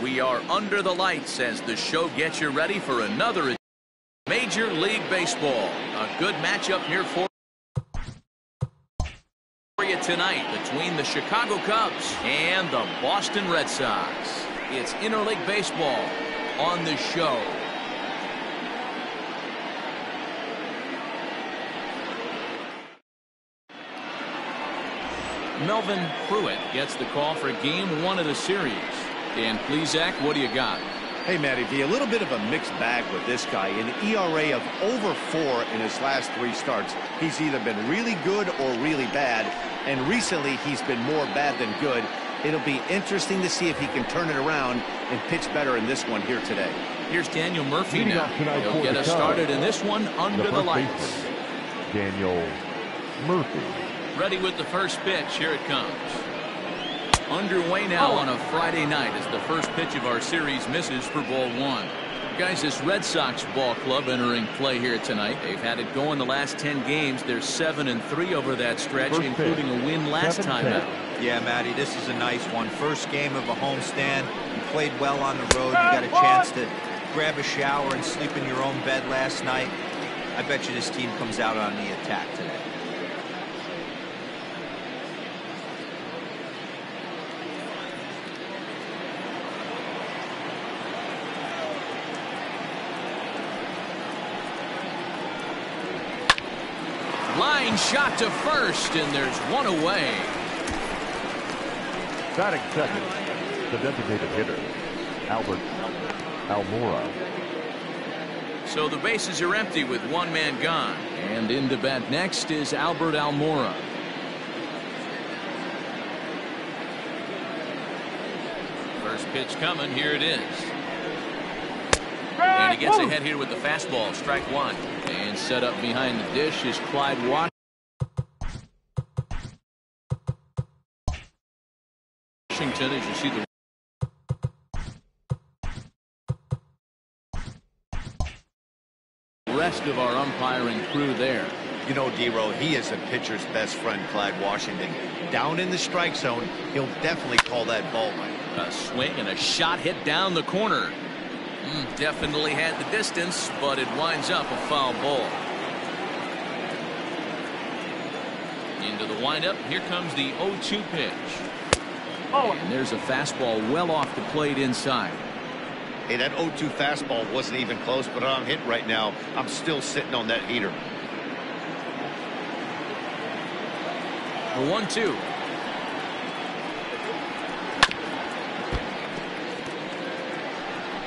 We are under the lights as the show gets you ready for another Major League Baseball. A good matchup here for you tonight between the Chicago Cubs and the Boston Red Sox. It's interleague baseball on the show. Melvin Pruitt gets the call for game 1 of the series. And please, Zach, what do you got? Hey, Matty V, a little bit of a mixed bag with this guy. An ERA of over 4 in his last 3 starts. He's either been really good or really bad, and recently he's been more bad than good. It'll be interesting to see if he can turn it around and pitch better in this one here today. Here's Daniel Murphy now. He'll get us started in this one under the lights. Daniel Murphy. Ready with the first pitch. Here it comes. Underway now on a Friday night as the first pitch of our series misses for ball 1. Guys, this Red Sox ball club entering play here tonight. They've had it going the last 10 games. They're 7-3 over that stretch, including a win last time out. Yeah, Matty, this is a nice one. First game of a homestand. You played well on the road. You got a chance to grab a shower and sleep in your own bed last night. I bet you this team comes out on the attack today. Line shot to first, and there's one away. Batting second, the designated hitter, Albert Almora. So the bases are empty with one man gone. And in to bat next is Albert Almora. First pitch coming. Here it is. And he gets ahead here with the fastball. Strike 1. And set up behind the dish is Clyde Washington, as you see the rest of our umpiring crew there. You know, D-Row, he is a pitcher's best friend, Clyde Washington. Down in the strike zone, he'll definitely call that ball. A swing and a shot hit down the corner. Definitely had the distance, but it winds up a foul ball. Into the windup. Here comes the 0-2 pitch. And there's a fastball well off the plate inside. Hey, that 0-2 fastball wasn't even close, but I'm hit right now. I'm still sitting on that heater. The 1-2.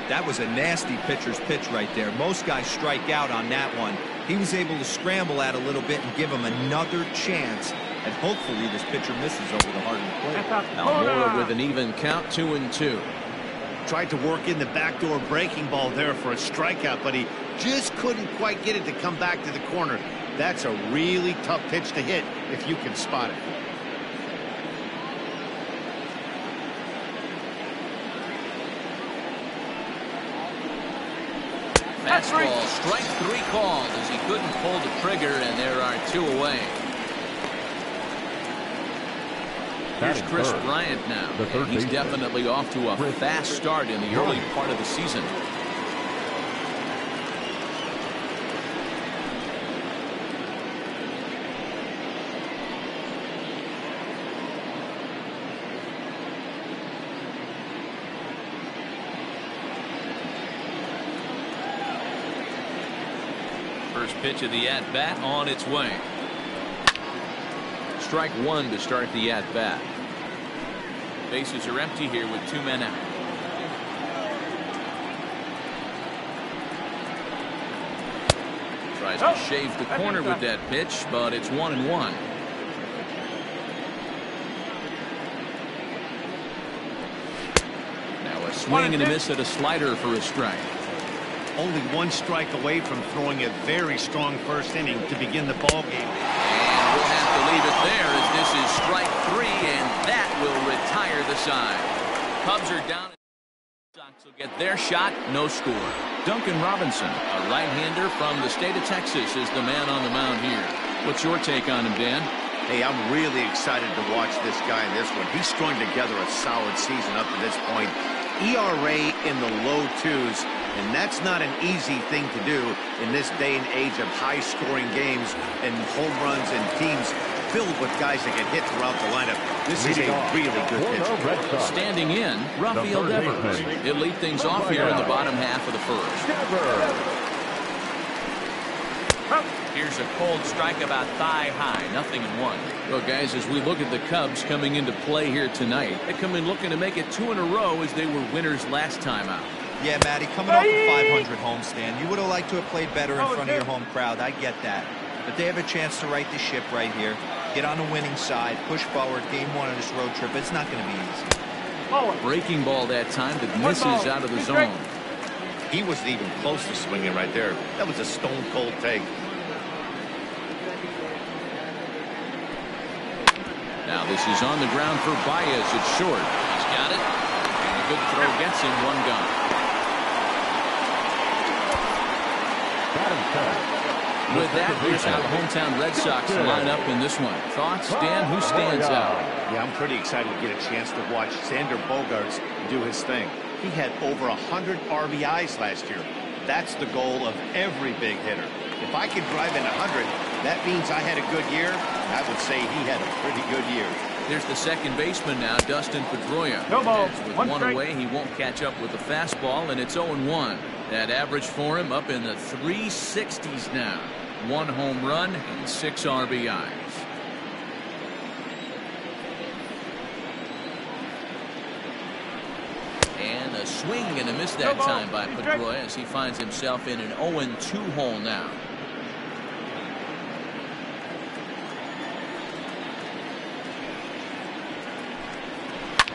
That was a nasty pitcher's pitch right there. Most guys strike out on that one. He was able to scramble at a little bit and give him another chance. And hopefully this pitcher misses over the heart of the plate. Almora with an even count, 2-2. Tried to work in the backdoor breaking ball there for a strikeout, but he just couldn't quite get it to come back to the corner. That's a really tough pitch to hit if you can spot it. Fastball, strike 3 called as he couldn't pull the trigger, and there are 2 away. Here's Chris Bryant now. He's definitely off to a fast start in the early part of the season. First pitch of the at-bat on its way. Strike 1 to start the at-bat. Bases are empty here with 2 men out. Tries to shave the corner with that pitch, but it's 1-1. Now a swing and a miss at a slider for a strike. Only 1 strike away from throwing a very strong first inning to begin the ball game. And we'll have to leave it there as this is strike 3, and that will retire the side. Cubs are down. Sox will get their shot, no score. Duncan Robinson, a right-hander from the state of Texas, is the man on the mound here. What's your take on him, Dan? Hey, I'm really excited to watch this guy in this one. He's strung together a solid season up to this point. ERA in the low 2s, and that's not an easy thing to do in this day and age of high-scoring games and home runs and teams filled with guys that can hit throughout the lineup. This is a really good pitcher. Standing in, Rafael Devers. He'll lead things off here in the bottom half of the first. Here's a cold strike about thigh high, 0-1. Well, guys, as we look at the Cubs coming into play here tonight, they come in looking to make it 2 in a row as they were winners last time out. Yeah, Matty, coming off a 500 homestand, you would have liked to have played better in front of your home crowd. I get that. But they have a chance to right the ship right here. Get on the winning side, push forward, game 1 of this road trip. It's not going to be easy. Breaking ball that time that misses out of the zone. He wasn't even close to swinging right there. That was a stone-cold take. Now this is on the ground for Baez. It's short. He's got it. And a good throw gets him 1 gone. With that, here's how the hometown Red Sox line up in this one. Thoughts, Dan? Who stands out? Yeah, I'm pretty excited to get a chance to watch Xander Bogaerts do his thing. He had over 100 RBIs last year. That's the goal of every big hitter. If I could drive in 100, that means I had a good year. I would say he had a pretty good year. There's the second baseman now, Dustin Pedroia. With one away, he won't catch up with the fastball, and it's 0-1. That average for him up in the 360s now. 1 home run and 6 RBIs. And a swing and a miss that time by Pedroia as he finds himself in an 0-2 hole now.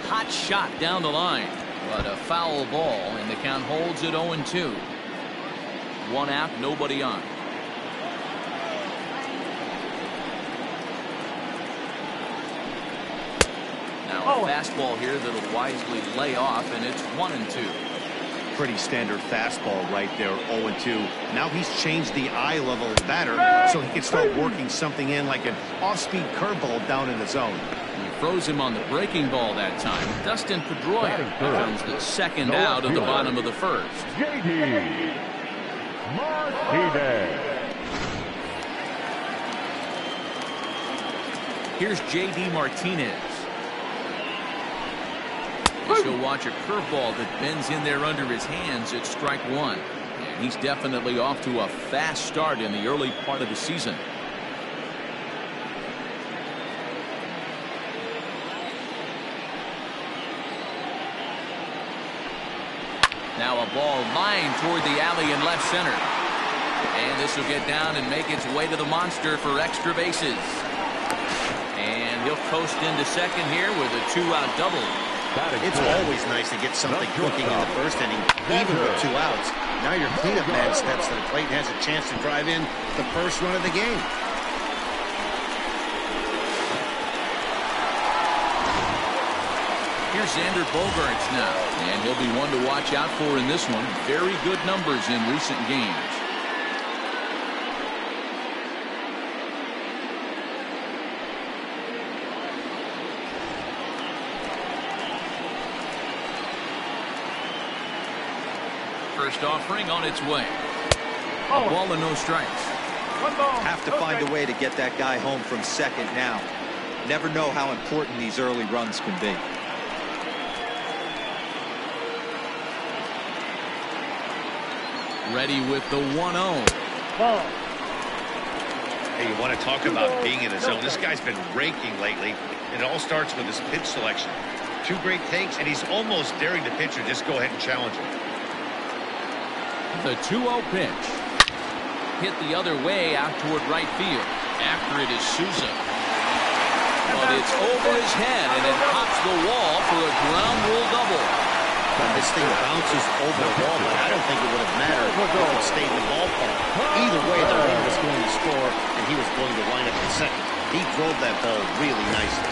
Hot shot down the line, but a foul ball, and the count holds at 0-2. 1 out, nobody on. Now a fastball here that'll wisely lay off, and it's 1-2. Pretty standard fastball right there, 0-2. Now he's changed the eye level of the batter so he can start working something in like an off-speed curveball down in the zone. He froze him on the breaking ball that time. Dustin Pedroia becomes the second out of the bottom of the first. J.D. Martinez. Here's J.D. Martinez. He'll watch a curveball that bends in there under his hands at strike 1. And he's definitely off to a fast start in the early part of the season. Now a ball lined toward the alley in left center. And this will get down and make its way to the monster for extra bases. And he'll coast into second here with a 2-out double. It's always nice to get something cooking in the first inning, even with 2 outs. Now your cleanup man steps to the plate and has a chance to drive in the first run of the game. Here's Xander Bogaerts now, and he'll be one to watch out for in this one. Very good numbers in recent games. First offering on its way. A ball and no strikes. Have to find a way to get that guy home from second now. Never know how important these early runs can be. Ready with the 1-0. Hey, you want to talk about being in the zone? This guy's been raking lately, and it all starts with his pitch selection. 2 great takes, and he's almost daring the pitcher just go ahead and challenge him. The 2-0 pitch. Hit the other way out toward right field. After it is Souza. But it's over his head, and it pops the wall for a ground rule double. This thing bounces over the wall, but I don't think it would have mattered if it stayed in the ballpark. Either way, the runner was going to score, and he was going to line up in second. He drove that ball really nicely.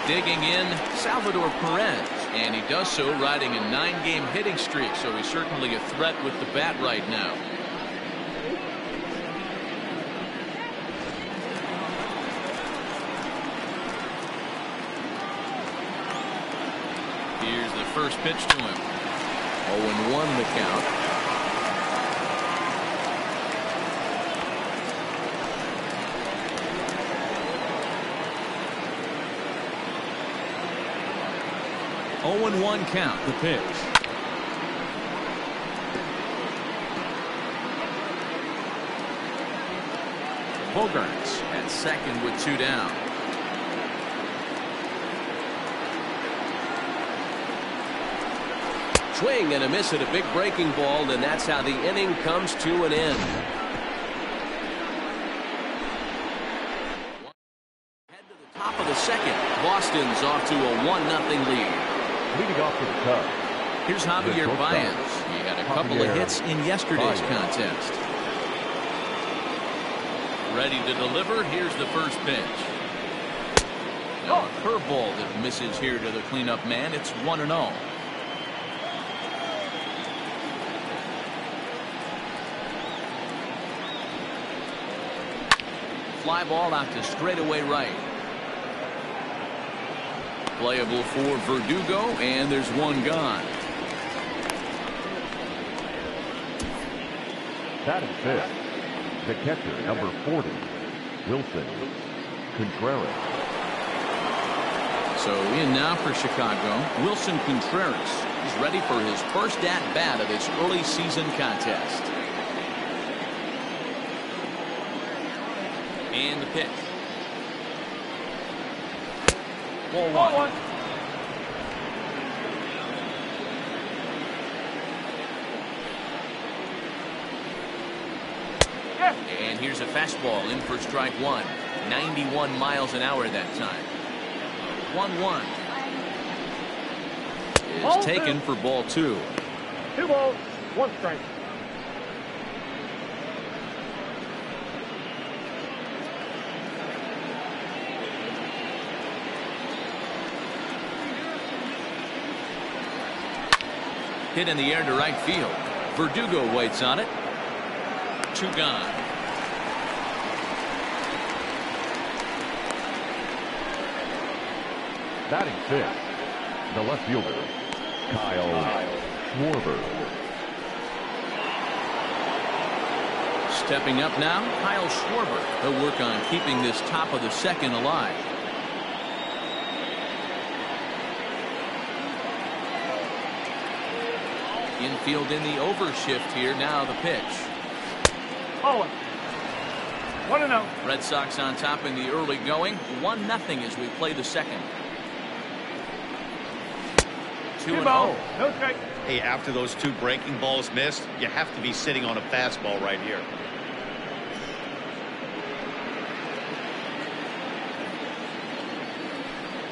Digging in, Salvador Perez, and he does so riding a 9-game hitting streak, so he's certainly a threat with the bat right now. Here's the first pitch to him. 0-1 the count. Oh, and 1 count. The pitch. Bogarts at second with 2 down. Swing and a miss at a big breaking ball, and that's how the inning comes to an end. Head to the top of the second. Boston's off to a 1-0 lead. Leading off for the Cubs. Here's Javier Baez. He had a couple of hits in yesterday's contest. Ready to deliver. Here's the first pitch. Now a curveball that misses here to the cleanup man. It's 1-0. Fly ball out to straightaway right. Playable for Verdugo, and there's 1 gone. Batting fifth, the catcher, number 40, Wilson Contreras. So in now for Chicago, Wilson Contreras. He's ready for his first at-bat of this early season contest. And the pitch. Ball 1. And here's a fastball in for strike 1. 91 miles an hour that time. 1-1 is taken for ball 2. 2 balls, 1 strike. Hit in the air to right field. Verdugo waits on it. 2 gone. Batting fifth, the left fielder, Kyle Schwarber. Stepping up now, Kyle Schwarber. He'll work on keeping this top of the second alive. Infield in the overshift here. Now the pitch. Oh, 1-0. Red Sox on top in the early going. 1-0 as we play the second. 2-0. No strike. Hey, after those 2 breaking balls missed, you have to be sitting on a fastball right here.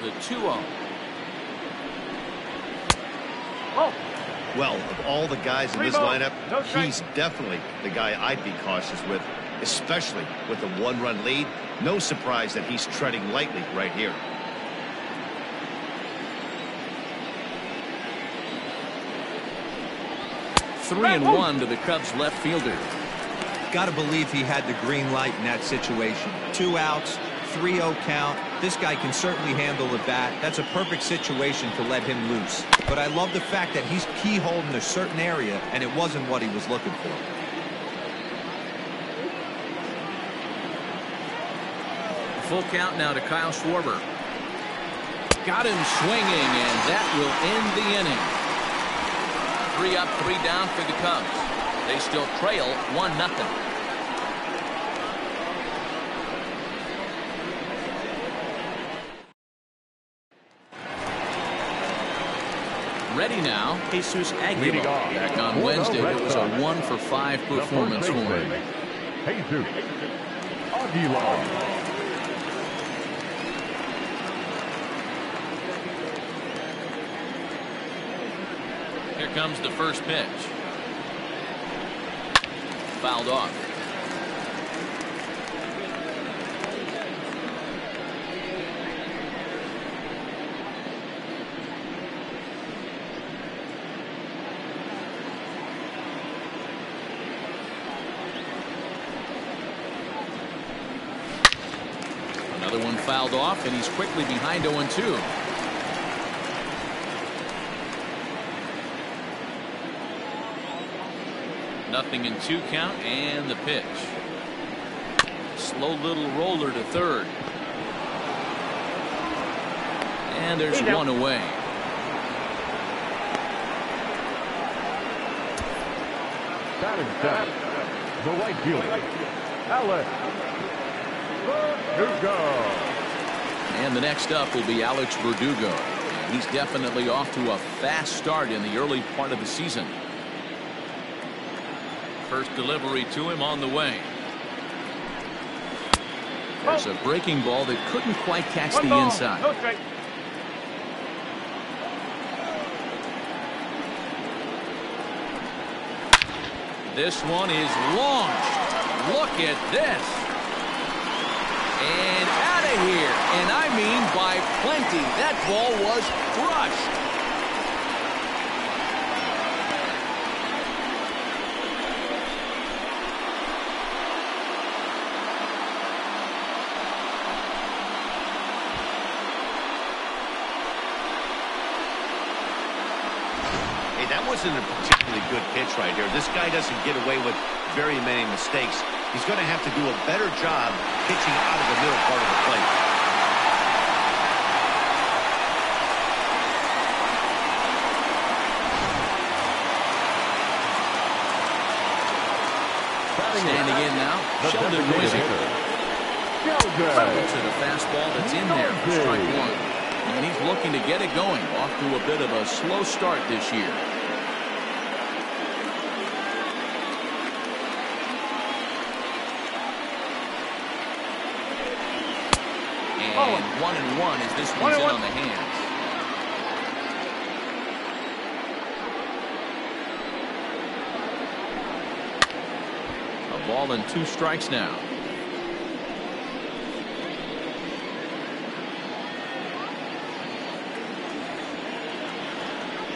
The 2-0. Oh. Well, of all the guys in this lineup, he's definitely the guy I'd be cautious with, especially with a 1-run lead. No surprise that he's treading lightly right here. Three and 1 to the Cubs left fielder. Got to believe he had the green light in that situation. 2 outs, 3-0 count. This guy can certainly handle the bat. That's a perfect situation to let him loose. But I love the fact that he's keyholed in a certain area, and it wasn't what he was looking for. Full count now to Kyle Schwarber. Got him swinging, and that will end the inning. 3 up, 3 down for the Cubs. They still trail 1-0. Ready now, Jesus Aguilar. Back on Wednesday, it was a 1-for-5 performance for him. Jesus Aguilar. Here comes the first pitch. Fouled off. Another one fouled off, and he's quickly behind 0-2. 0-2 count, and the pitch. Slow little roller to third. And there's one away. Batting seven, the right fielder, Alex Verdugo. And the next up will be Alex Verdugo. He's definitely off to a fast start in the early part of the season. First delivery to him on the way. There's a breaking ball that couldn't quite catch the inside. Okay. This one is launched. Look at this. And out of here. And I mean by plenty. That ball was crushed. That wasn't a particularly good pitch right here. This guy doesn't get away with very many mistakes. He's going to have to do a better job pitching out of the middle part of the plate. Standing in now, Sheldon Noisy. To the fastball that's in there for strike one. And he's looking to get it going. Off to a bit of a slow start this year. And 1-1 as this one's in on the hands. A ball and 2 strikes now.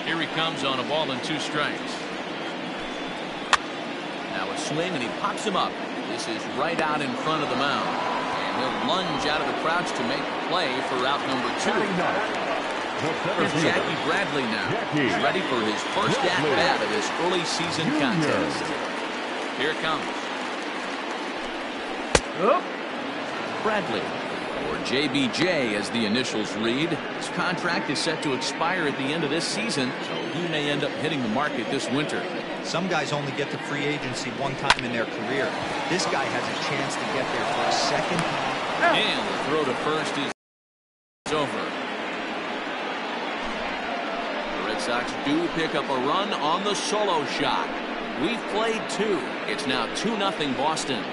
Here he comes on a ball and 2 strikes. Now a swing and he pops him up. This is right out in front of the mound. He'll lunge out of the crouch to make the play for route number 2. Here's Jackie Bradley now. He's ready for his first at-bat of this early season contest. Here it comes. Bradley, or JBJ as the initials read. His contract is set to expire at the end of this season, so he may end up hitting the market this winter. Some guys only get to free agency one time in their career. This guy has a chance to get there for a second. And the throw to first is over. The Red Sox do pick up a run on the solo shot. We've played 2. It's now 2-0 Boston.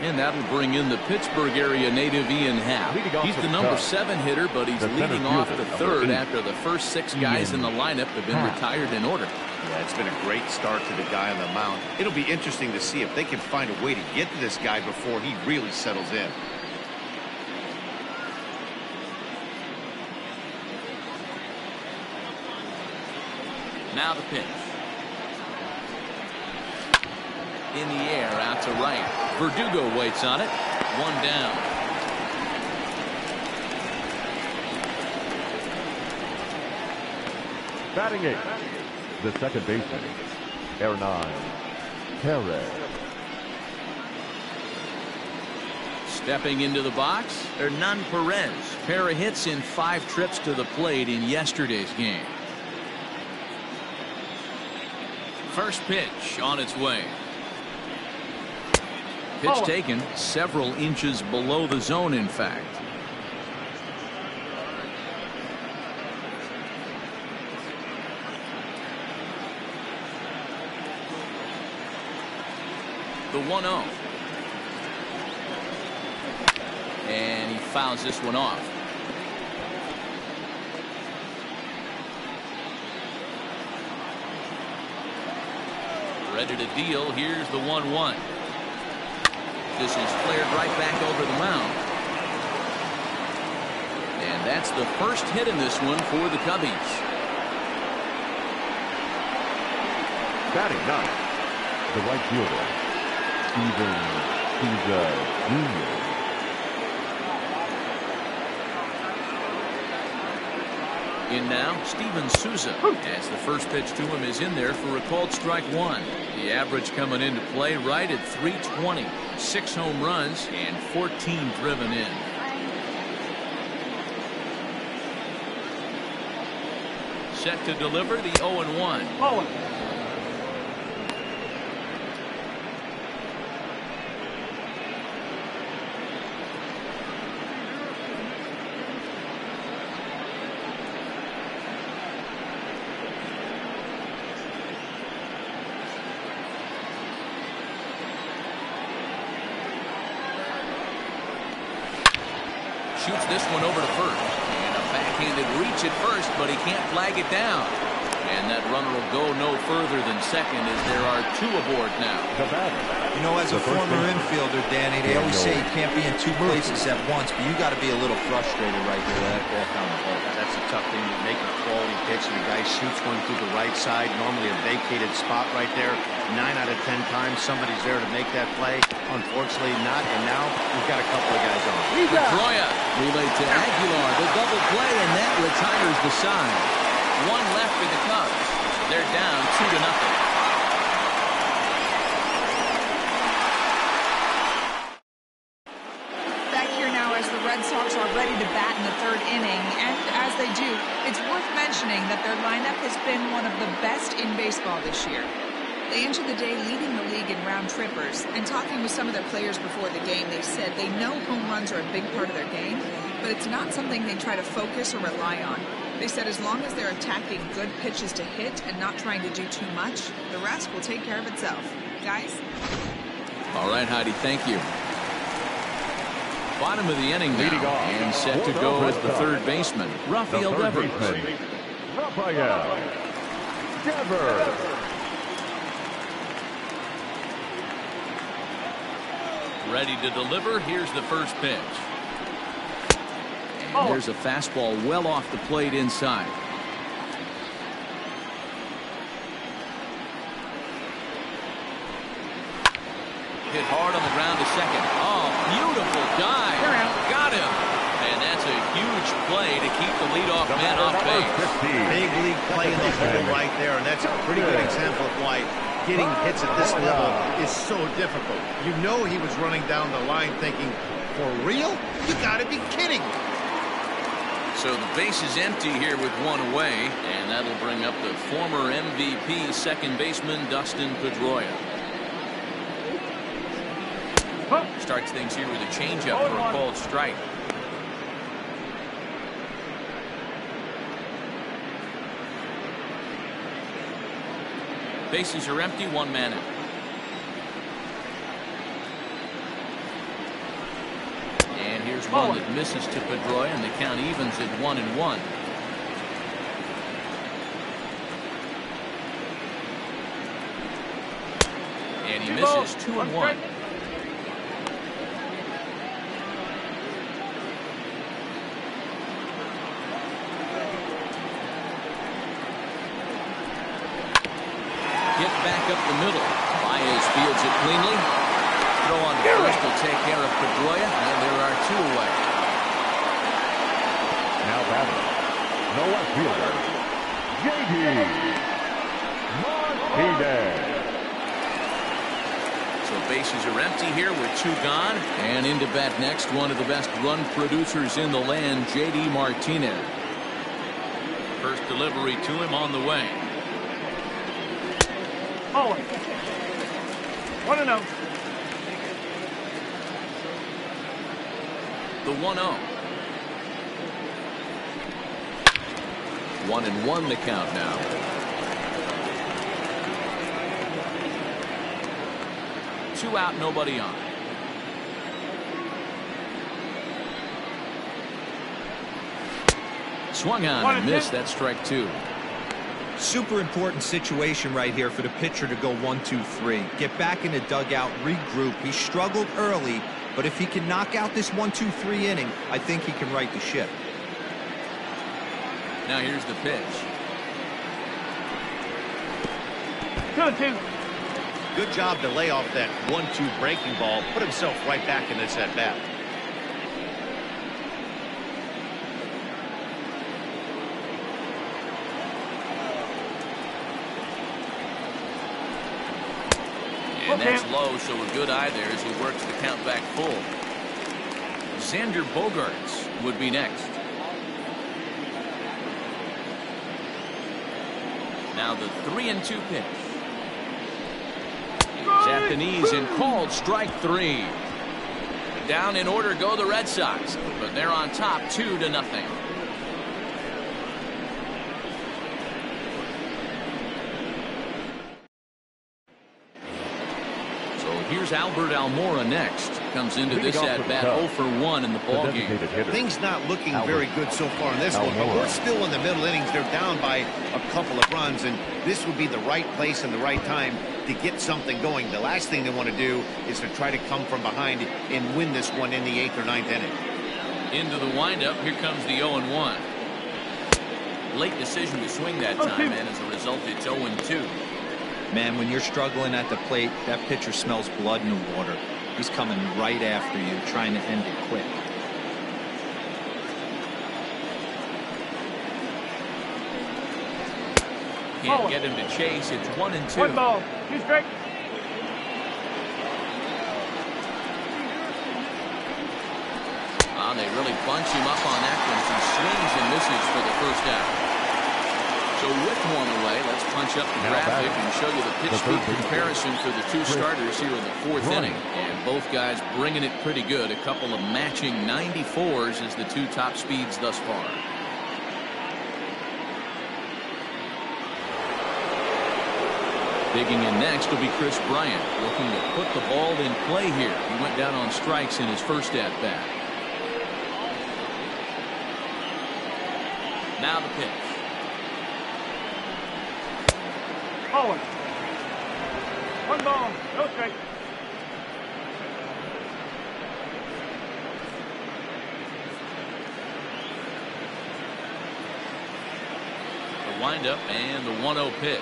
And that'll bring in the Pittsburgh area native Ian Happ. He's the number 7 hitter, but he's leading off the third after the first 6 guys in the lineup have been retired in order. Yeah, it's been a great start to the guy on the mound. It'll be interesting to see if they can find a way to get to this guy before he really settles in. Now the pitch. In the air, out to right. Verdugo waits on it. 1 down. Batting 8, the second baseman, Hernan Perez. Stepping into the box, Hernan Perez. Pair of hits in 5 trips to the plate in yesterday's game. First pitch on its way. Pitch taken several inches below the zone, in fact. The 1-0. And he fouls this one off. Ready to deal. Here's the 1-1. This is flared right back over the mound. And that's the first hit in this one for the Cubbies. Batting 9, the right fielder, Steven Souza Jr. In now, Steven Souza, as the first pitch to him is in there for a called strike one. The average coming into play right at 320. 6 home runs and 14 driven in. Set to deliver the 0-1. Ball. Shoots this one over to first. And a backhanded reach at first, but he can't flag it down. And that runner will go no further than second as there are 2 aboard now. You know, as a former infielder, Danny, they always say you can't be in 2 places at once, but you got to be a little frustrated right here with that ball down the hole. That's a tough thing to make a quality pitch, and the guy shoots one through the right side, normally a vacated spot right there. 9 out of 10 times somebody's there to make that play. Unfortunately not, and now we've got a couple of guys on. Pedroia relay to Aguilar, the double play, and that retires the side. 1 left for the Cubs. They're down 2-0. Back here now as the Red Sox are ready to bat in the 3rd inning, and as they do, it's worth mentioning that their lineup has been one of the best in baseball this year. They entered the day leading the league in round trippers, and talking with some of their players before the game, they said they know home runs are a big part of their game, but it's not something they try to focus or rely on. They said as long as they're attacking good pitches to hit and not trying to do too much, the rest will take care of itself. Guys? All right, Heidi, thank you. Bottom of the inning now, and set to go as the 3rd baseman, Rafael Devers. Rafael Devers. Ready to deliver. Here's the first pitch. And there's a fastball well off the plate inside. Hit hard on the ground to second. Oh, beautiful dive. Got him. And that's a huge play to keep the leadoff man off base. Big league play in the hole right there, and that's a pretty good example of why getting hits at this level is so difficult. You know he was running down the line thinking, for real? You gotta be kidding. So the base is empty here with 1 away, and that'll bring up the former MVP second baseman Dustin Pedroia. Starts things here with a changeup for a called strike. Bases are empty, 1 man out. And here's one that misses to Pedroia, and the count evens at 1-1. And he misses 2-1. Hit back up the middle. Baez fields it cleanly. Throw on first will take care of Pedroia, and there are 2 away. Now batting, no left fielder, J.D. Martinez. So bases are empty here with 2 gone, and in to bat next, one of the best run producers in the land, J.D. Martinez. First delivery to him on the way. 1-0. The 1-0. 1-1 the count now. Two out, nobody on. Swung on and missed. That strike 2. Super important situation right here for the pitcher to go 1-2-3. Get back in the dugout, regroup. He struggled early, but if he can knock out this 1-2-3 inning, I think he can right the ship. Now here's the pitch. 2-2. Good job to lay off that 1-2 breaking ball. Put himself right back in this at bat. And that's low, so a good eye there as he works the count back full. Xander Bogaerts would be next. Now the 3-2 pitch. He's at the knees and called strike 3. Down in order go the Red Sox, but they're on top 2-0. So here's Albert Almora next. Comes into this at bat 0 for 1 in the ball game. Things not looking very good so far in this one, but we're still in the middle innings. They're down by a couple of runs, and this would be the right place and the right time to get something going. The last thing they want to do is to try to come from behind and win this one in the 8th or 9th inning. Into the windup, here comes the 0-1. Late decision to swing that time, and as a result, it's 0-2. Man, when you're struggling at the plate, that pitcher smells blood in the water. He's coming right after you, trying to end it quick. Can't get him to chase. It's 1-2. 1 ball. 2 strikes. They really bunch him up on that one. He swings and misses for the first out. So with one away, let's punch up the graphic and show you the pitch speed comparison for the two starters here in the 4th inning. And both guys bringing it pretty good. A couple of matching 94s as the two top speeds thus far. Digging in next will be Chris Bryant, looking to put the ball in play here. He went down on strikes in his first at-bat. Now the pitch. Forward. 1 ball. No strike. The windup and the 1-0 pitch.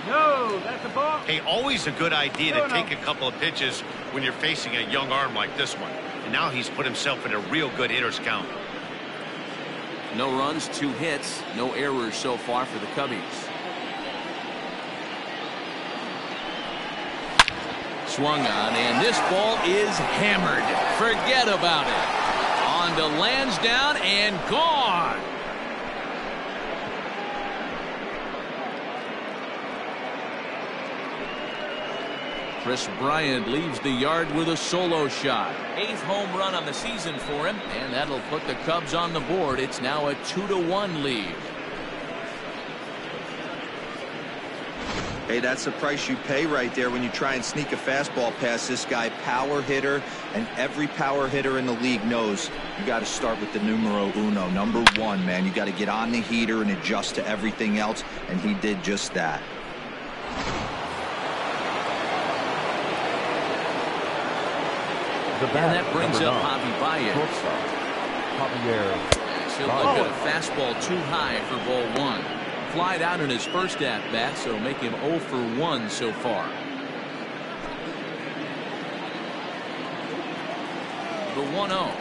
No, that's a ball. Hey, always a good idea to take a couple of pitches when you're facing a young arm like this one. And now he's put himself in a real good hitter's count. No runs, 2 hits, no errors so far for the Cubbies. Swung on, and this ball is hammered. Forget about it. On to Lansdowne and gone. Chris Bryant leaves the yard with a solo shot. 8th home run on the season for him, and that'll put the Cubs on the board. It's now a 2-1 lead. Hey, that's the price you pay right there when you try and sneak a fastball past this guy. Power hitter, and every power hitter in the league knows you got to start with the numero uno, number 1, man. You got to get on the heater and adjust to everything else, and he did just that. And that brings up Javi Baez. He'll look at a fastball too high for ball 1. Flied out in his first at-bat, so make him 0 for 1 so far. The 1-0.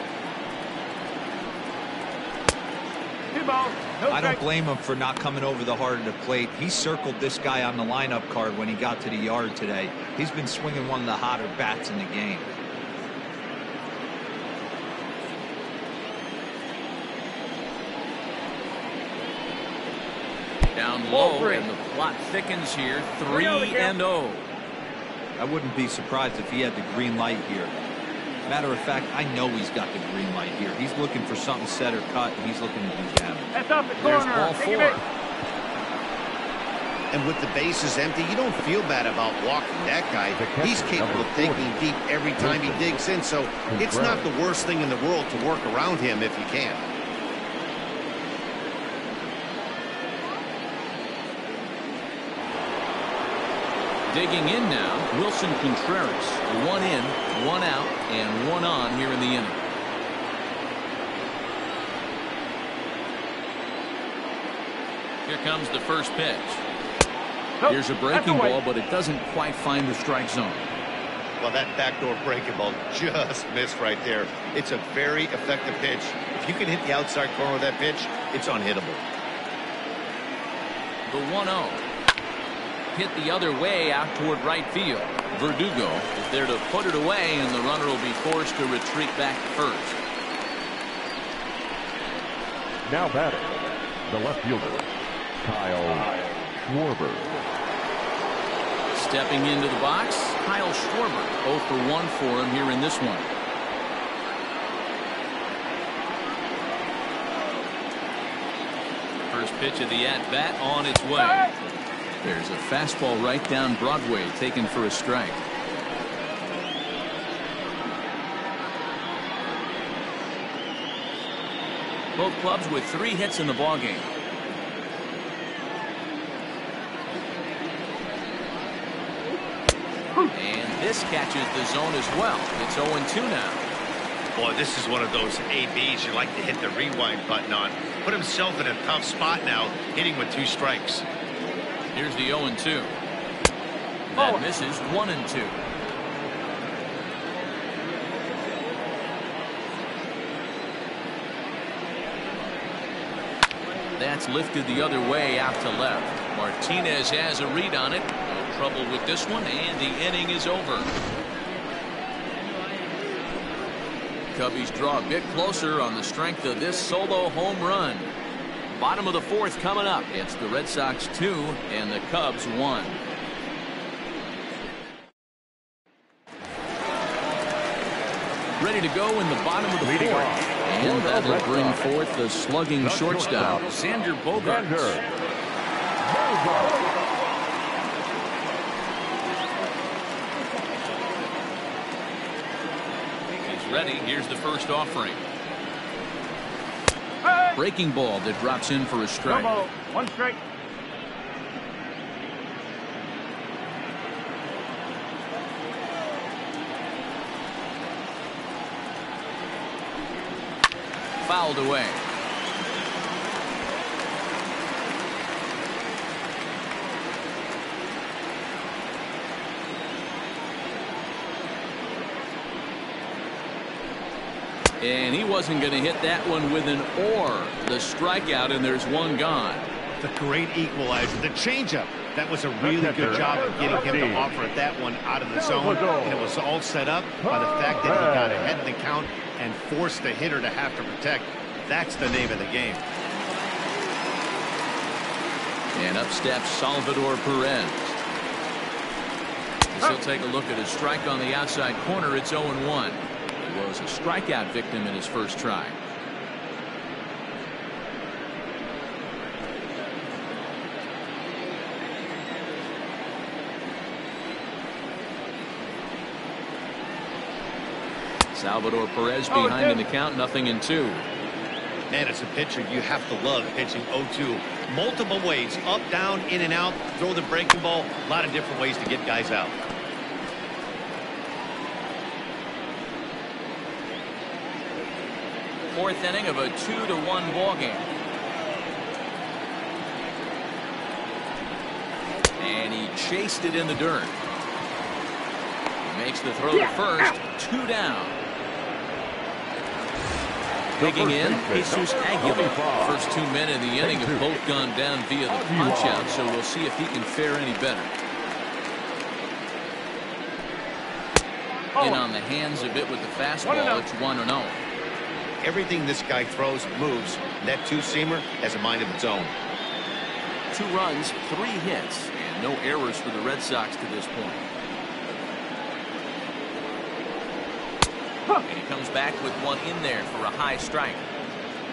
2 balls. No I don't strike. blame him for not coming over the heart of the plate. He circled this guy on the lineup card when he got to the yard today. He's been swinging one of the hotter bats in the game. Down low, and the plot thickens here. 3-0. I wouldn't be surprised if he had the green light here. Matter of fact, I know he's got the green light here. He's looking for something set or cut, and he's looking to do damage. That's up the There's corner. ball 4. And with the bases empty, you don't feel bad about walking that guy. He's capable of taking deep every time he digs in, so it's not the worst thing in the world to work around him if you can. Digging in now, Wilson Contreras. 1 in, 1 out, and 1 on here in the inning. Here comes the first pitch. Here's a breaking ball, but it doesn't quite find the strike zone. Well, that backdoor breaking ball just missed right there. It's a very effective pitch. If you can hit the outside corner of that pitch, it's unhittable. The 1-0. hit the other way out toward right field. Verdugo is there to put it away, and the runner will be forced to retreat back to first. Now batting, the left fielder, Kyle Schwarber. Stepping into the box, Kyle Schwarber. 0 for 1 for him here in this one. First pitch of the at-bat on its way. There's a fastball right down Broadway, taken for a strike. Both clubs with 3 hits in the ballgame. And this catches the zone as well. It's 0-2 now. Boy, this is one of those ABs you like to hit the rewind button on. Put himself in a tough spot now, hitting with 2 strikes. Here's the 0-2. That misses. 1-2. That's lifted the other way out to left. Martinez has a read on it. No trouble with this one, and the inning is over. Cubbies draw a bit closer on the strength of this solo home run. Bottom of the 4th coming up. It's the Red Sox 2 and the Cubs 1. Ready to go in the bottom of the 4th. And that'll bring forth the slugging shortstop, Xander Bogaerts. He's ready. Here's the first offering. Breaking ball that drops in for a strike. 1 strike. Fouled away. And he wasn't going to hit that one with an or. The strikeout, and there's one gone. The great equalizer. The changeup. That was a really good job of getting him to offer that one out of the zone. And it was all set up by the fact that he got ahead in the count and forced the hitter to have to protect. That's the name of the game. And up steps Salvador Perez. As he'll take a look at his strike on the outside corner. It's 0-1. He was a strikeout victim in his first try. Salvador Perez behind in the count, 0-2. Man, as a pitcher, you have to love pitching 0-2. Multiple ways, up, down, in and out, throw the breaking ball. A lot of different ways to get guys out. Fourth inning of a 2-1 ball game. And he chased it in the dirt. He makes the throw to first. 2 down. Digging in, Jesus Aguilar. First 2 men in the inning have both gone down via the punch-out, so we'll see if he can fare any better. In on the hands a bit with the fastball. It's 1-0. Everything this guy throws moves. That 2-seamer has a mind of its own. 2 runs, 3 hits, and no errors for the Red Sox to this point. And he comes back with one in there for a high strike.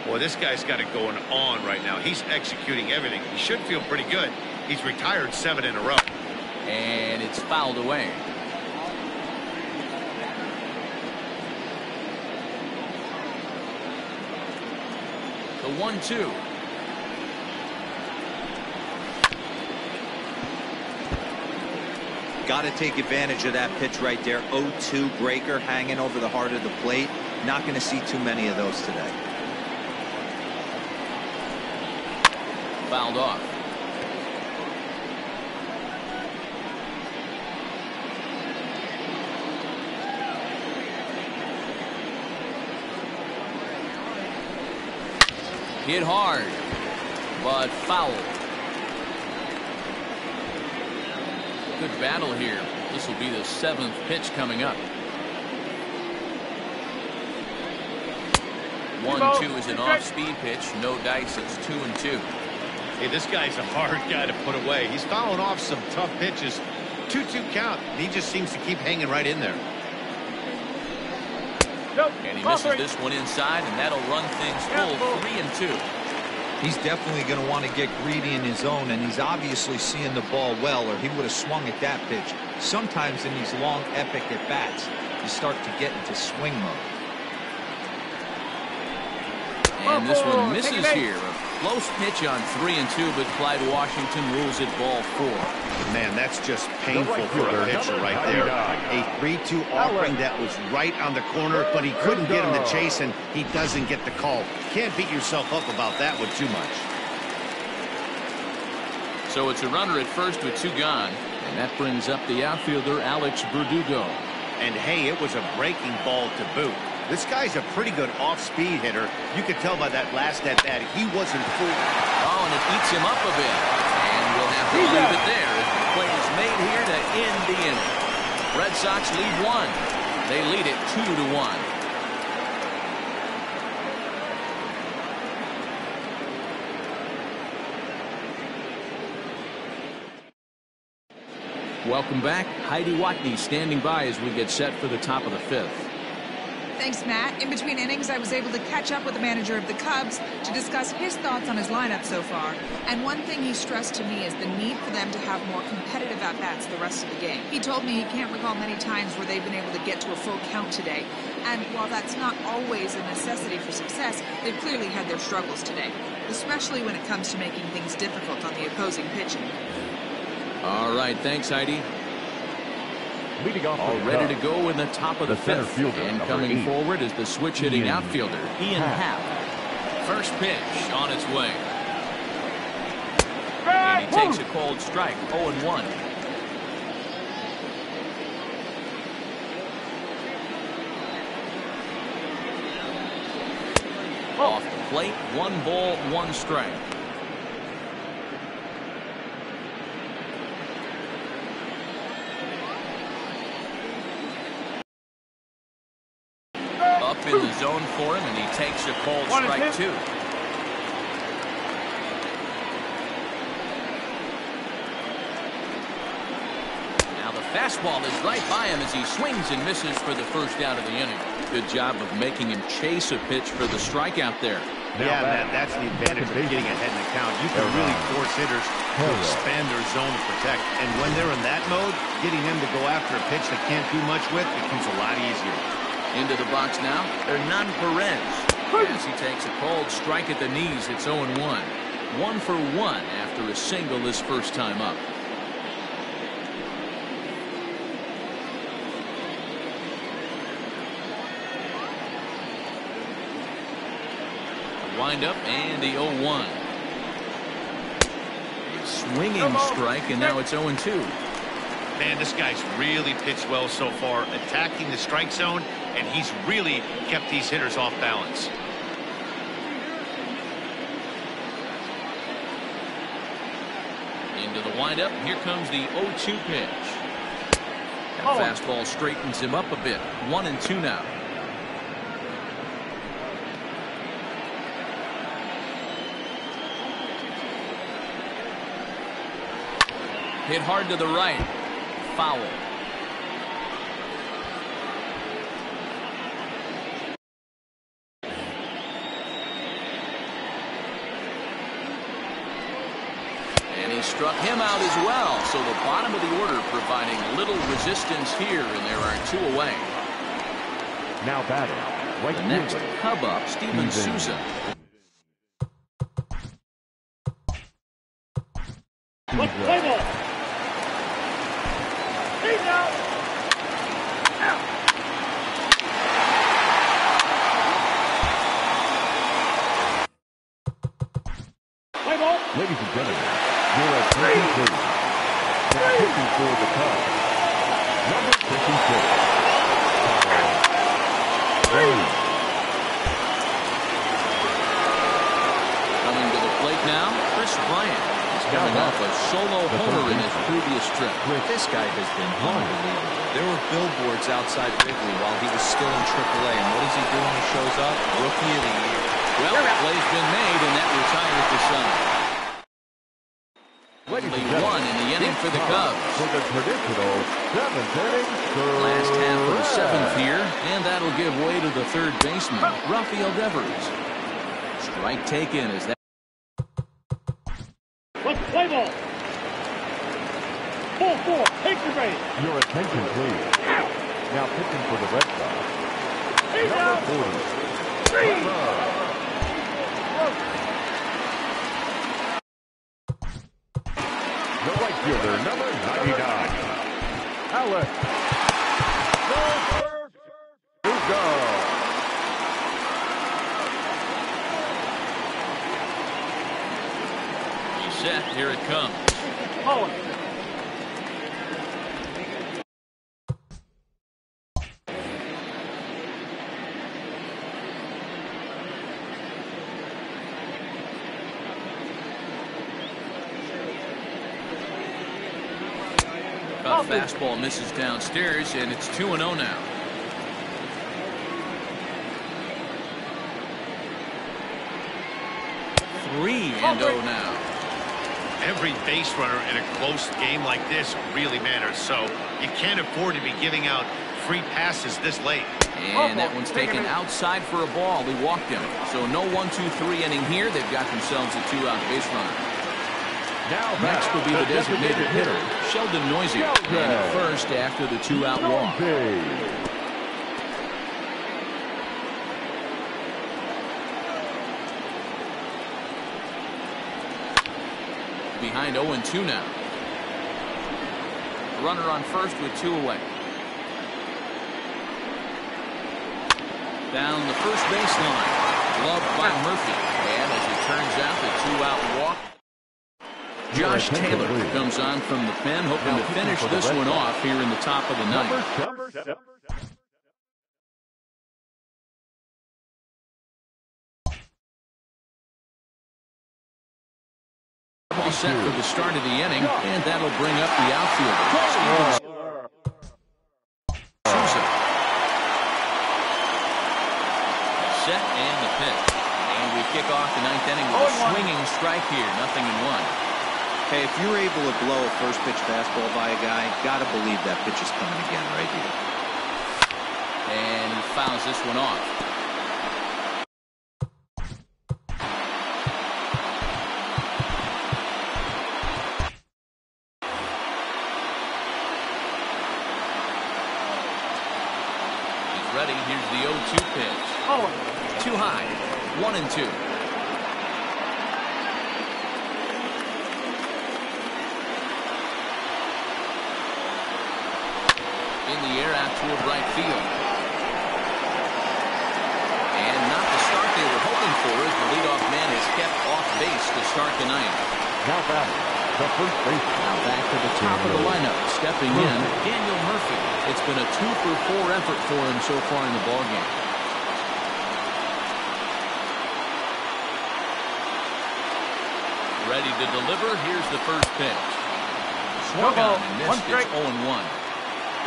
Boy, this guy's got it going on right now. He's executing everything. He should feel pretty good. He's retired 7 in a row. And it's fouled away. The 1-2. Got to take advantage of that pitch right there. 0-2 breaker hanging over the heart of the plate. Not going to see too many of those today. Fouled off. Hit hard, but foul. good battle here. This will be the 7th pitch coming up. 1-2 is an off-speed pitch. No dice. It's 2-2. Hey, this guy's a hard guy to put away. He's fouling off some tough pitches. 2-2 count. He just seems to keep hanging right in there. And he misses this one inside, and that'll run things full. 3-2. He's definitely going to want to get greedy in his zone, and he's obviously seeing the ball well, or he would have swung at that pitch. Sometimes in these long, epic at-bats, you start to get into swing mode. And this one misses here. A close pitch on 3-2, but Clyde Washington rules it ball 4. Man, that's just painful for a pitcher right there. A 3-2 offering that was right on the corner, but he couldn't get him to chase, and he doesn't get the call. Can't beat yourself up about that one too much. So it's a runner at first with 2 gone, and that brings up the outfielder Alex Verdugo. And hey, it was a breaking ball to boot. This guy's a pretty good off-speed hitter. You could tell by that last at-bat he wasn't fooled. Oh, and it eats him up a bit. And we'll have to leave it there as the play is made here to end the inning. Red Sox lead 1. They lead it 2-1. Welcome back. Heidi Watney standing by as we get set for the top of the 5th. Thanks, Matt. In between innings, I was able to catch up with the manager of the Cubs to discuss his thoughts on his lineup so far. And one thing he stressed to me is the need for them to have more competitive at-bats the rest of the game. He told me he can't recall many times where they've been able to get to a full count today. And while that's not always a necessity for success, they've clearly had their struggles today, especially when it comes to making things difficult on the opposing pitching. All right, thanks, Heidi. Leading off All ready to go in the top of the 5th. And coming 8. forward is the switch-hitting outfielder, Ian Happ. First pitch on its way. And he takes a cold strike, 0-1. Off the plate, 1 ball, 1 strike. In the zone for him, and he takes a cold strike 2. Now the fastball is right by him as he swings and misses for the first out of the inning. Good job of making him chase a pitch for the strikeout there. Yeah, that's the advantage of getting ahead in the count. You can really force hitters to expand their zone to protect. And when they're in that mode, getting them to go after a pitch they can't do much with becomes a lot easier. Into the box now, Hernan Perez. As he takes a cold strike at the knees, it's 0-1. 1 for 1 after a single this first time up. Wind up and the 0-1. A swinging strike, and now it's 0-2. Man, this guy's really pitched well so far, attacking the strike zone, and he's really kept these hitters off balance. Into the windup, here comes the 0-2 pitch. That fastball straightens him up a bit. 1-2 now. Hit hard to the right. Foul. And he struck him out as well. So the bottom of the order providing little resistance here, and there are 2 away. Now batting. Right the next Cub up, Steven Souza. Let's play ball. He's out. Play ball. Ladies and gentlemen, you're at 23. Now pitching for the Cubs. Number 56. Coming to the plate now, Chris Bryant. He's coming off a solo homer in his previous trip. This guy has been unbelievable. There were billboards outside Wrigley while he was still in AAA, and what does he do when he shows up? Rookie of the Year. Well, the play's been made, and that retires the side. Only one in the inning for the Cubs. For the traditional 7th inning. Last half of the 7th here, and that'll give way to the third baseman, Rafael Devers. Strike taken as that. Let's play ball. Full four. Take the base. Your attention, please. Now pitching for the Red Sox. He's Number out. 40. Three. The right fielder, number 99. Alex. Hugo. Set, here it comes. Owen. Fastball misses downstairs, and it's 2-0 now. Three and 0 now. Every base runner in a close game like this really matters, so you can't afford to be giving out free passes this late. And that one's taken outside for a ball. He walked him. So no 1-2-3 inning here. They've got themselves a two-out base runner. Now next will be the designated hitter, Sheldon Noisy. And at first after the two-out walk. Behind 0-2 now. Runner on first with 2 away. Down the first baseline. Gloved by Murphy. And as it turns out, the two-out walk. Josh Taylor comes on from the pen, hoping to finish this one off here in the top of the ninth. All set for the start of the inning, and that'll bring up the outfielder. Sousa. Set and the pitch. And we kick off the ninth inning with a swinging strike here, 0-1. Hey, if you're able to blow a first pitch fastball by a guy, gotta believe that pitch is coming again right here. And he fouls this one off. He's ready. Here's the 0-2 pitch. Too high. 1-2. In the air out toward right field. And not the start they were hoping for as the leadoff man is kept off base to start the ninth. Now back to first base. Now back to the top of the lineup. Stepping in, Daniel Murphy. It's been a 2-for-4 effort for him so far in the ballgame. Ready to deliver. Here's the first pitch. Swung on and missed. It's 0-1.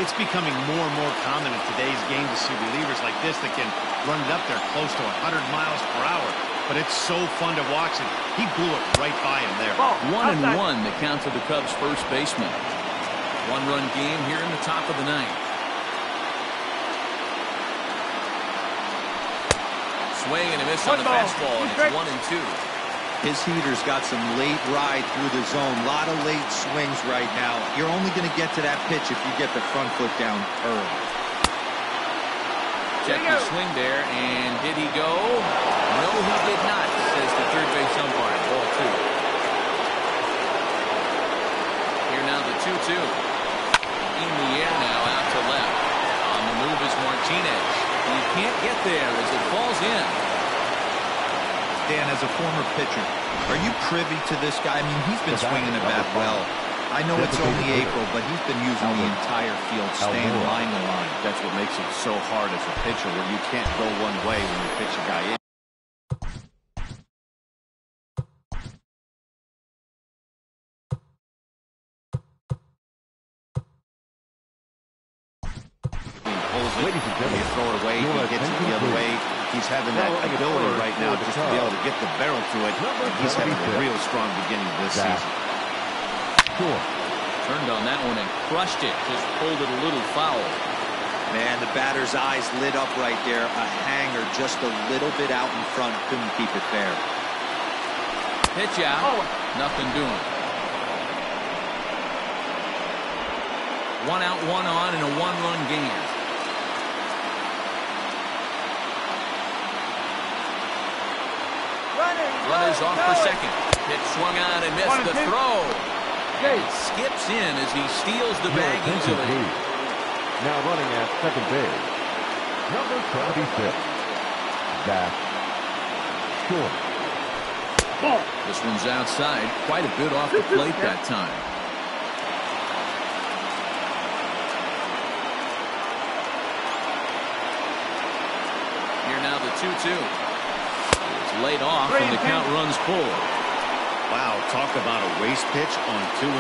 It's becoming more and more common in today's game to see relievers like this that can run it up there close to 100 miles per hour. But it's so fun to watch it. He blew it right by him there. 1-1 the count to the Cubs' first baseman. One-run game here in the top of the ninth. Swing and a miss on the fastball, and it's 1-2. His heater's got some late ride through the zone. A lot of late swings right now. You're only going to get to that pitch if you get the front foot down early. Check the swing there, and did he go? No, he did not, says the third base umpire. Ball 2. Here now the 2-2. In the air now, out to left. On the move is Martinez. He can't get there as it falls in. Dan, as a former pitcher, are you privy to this guy? I mean, he's been swinging the bat well. I know it's only April, but he's been using the entire field, staying line to line. That's what makes it so hard as a pitcher, where you can't go one way when you pitch a guy in. throws it. Ladies and When you gentlemen, throw it away, he your gets it attention, the other please. way. He's having that Now running at ability third right now for the just to be Cubs. able to get the barrel to it. Number He's having a 76. real strong beginning of this Back. season. Short. Turned on that one and crushed it. Just pulled it a little foul. Man, the batter's eyes lit up right there. A hanger just a little bit out in front. Couldn't keep it fair. Pitch out. Nothing doing. 1 out, 1 on, and a 1-run game. Runners off for second. Pitch swung on and missed the throw. And skips in as he steals the Your bag attention, easily. please. Now running at second base. Number 26. Back. Short. This one's outside. Quite a bit off the plate that time. Here now the 2-2. It's laid off and the count runs full. Wow, talk about a waste pitch on 2-2.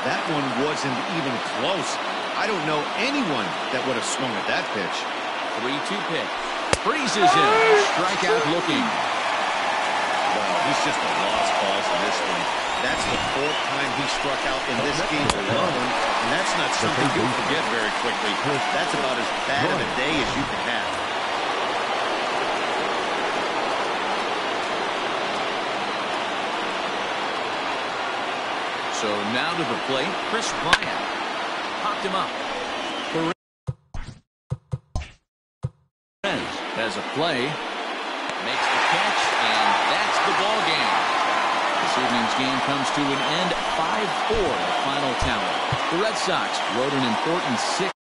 That one wasn't even close. I don't know anyone that would have swung at that pitch. 3-2 pitch. Freezes him. Strikeout looking. Well, he's just a lost cause in this one. That's the 4th time he struck out in this game alone, and that's not something you'll forget very quickly. That's about as bad of a day as you can have. So now to the plate, Chris Bryant. Popped him up. Perez has a play. Makes the catch, and that's the ball game. This evening's game comes to an end, 5-4, the final tally. The Red Sox rode an important 6.